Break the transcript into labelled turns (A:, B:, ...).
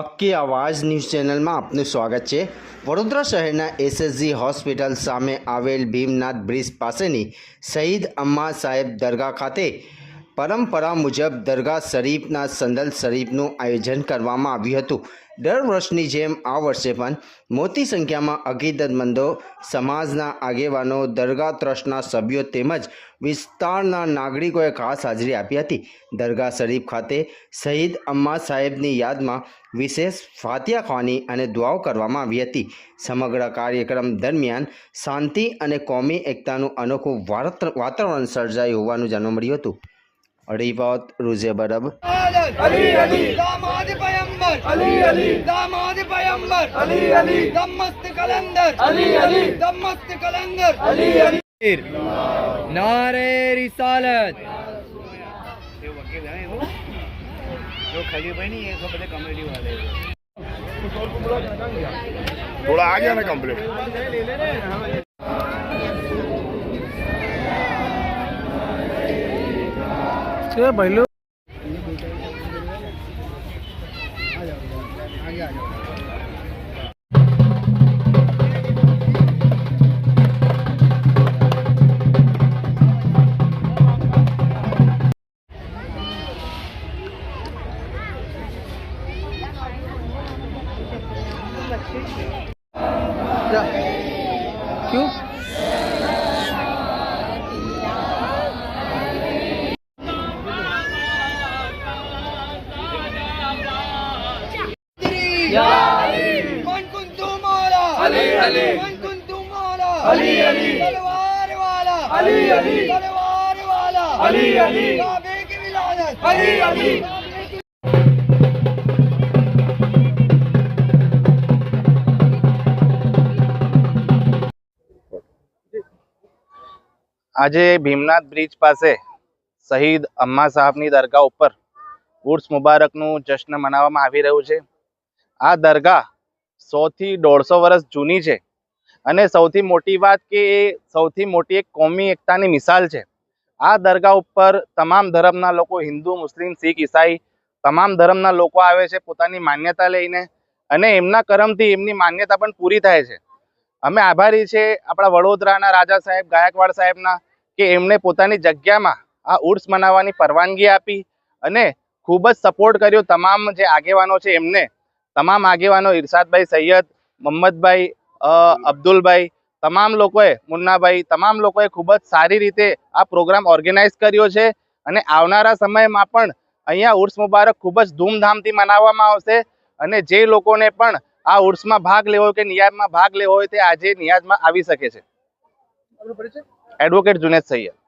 A: હક્કી આવાજ ન્યૂઝ ચેનલમાં આપનું સ્વાગત છે। વડોદરા શહેરના એસએસજી હોસ્પિટલ સામે આવેલ ભીમનાથ બ્રિજ પાસેની શહીદ અમ્મા સાહેબ દરગાહ ખાતે પરંપરા મુજબ દરગાહ શરીફના સંદલ શરીફનું આયોજન કરવામાં આવ્યું હતું। દર વર્ષની જેમ આ વર્ષે પણ મોટી સંખ્યામાં અકીદતમંદો, સમાજના આગેવાનો, દરગાહ ટ્રસ્ટના સભ્યો તેમજ વિસ્તારના નાગરિકોએ ખાસ હાજરી આપી હતી। દરગાહ શરીફ ખાતે શહીદ અમ્મા સાહેબની યાદમાં વિશેષ ફાતિહા ખ્વાની અને દુઆઓ કરવામાં આવી હતી। સમગ્ર કાર્યક્રમ દરમિયાન શાંતિ અને કોમી એકતાનું અનોખું વાતાવરણ સર્જાયું હોવાનું જાણવા મળ્યું હતું। रिपोर्ट रुज़े बरब
B: अली अली दामाद पैगंबर अली अली दामाद पैगंबर अली अली दमस्त कलंदर अली अली दमस्त कलंदर अली अली नारे रिसालत जो खली भाई नहीं ये सब बड़े कॉमेडी वाले
C: थोड़ा आ गया ना कंप्लीट।
B: भाई लोग क्यों मन कुंतु मौला अली अली मन कुंतु मौला अली अली तलवार वाला अली अली तलवार वाला अली अली काबे की विलादत अली अली।
D: આજે ભીમનાથ બ્રિજ પાસે શહીદ અમ્મા સાહેબની દરગાહ ઉપર ઉર્સ મુબારકનું જશ્ન મનાવવામાં આવી રહ્યું છે। આ દરગાહ 100 થી 150 વર્ષ જૂની છે અને સૌથી મોટી વાત કે એ સૌથી મોટી એક કોમી એકતાની મિસાલ છે। આ દરગાહ ઉપર તમામ ધર્મના લોકો, હિન્દુ, મુસ્લિમ, શીખ, ઈસાઈ તમામ ધર્મના લોકો આવે છે પોતાની માન્યતા લઈને અને એમના કરમથી એમની માન્યતા પણ પૂરી થાય છે। અમે આભારી છે આપણા વડોદરાના રાજા સાહેબ ગાયકવાડ સાહેબના કે એમણે પોતાની જગ્યામાં આ ઉર્સ મનાવવાની પરવાનગી આપી અને ખૂબ જ સપોર્ટ કર્યો। તમામ જે આગેવાનો છે એમને, તમામ આગેવાનો ઇરશાદભાઈ, સૈયદ, મોહમ્મદભાઈ, અબ્દુલભાઈ, તમામ લોકોએ, મુન્નાભાઈ, તમામ લોકોએ ખૂબ જ સારી રીતે આ પ્રોગ્રામ ઓર્ગેનાઇઝ કર્યો છે અને આવનારા સમયમાં પણ અહીંયા ઉર્સ મુબારક ખૂબ જ ધૂમધામથી મનાવવામાં આવશે અને જે લોકોને પણ આ ઉર્સમાં ભાગ લેવો હોય કે નિયાઝમાં ભાગ લેવો હોય તે આજે નિયાઝમાં આવી શકે છે। એડવોકેટ જુનેદ સૈયદ।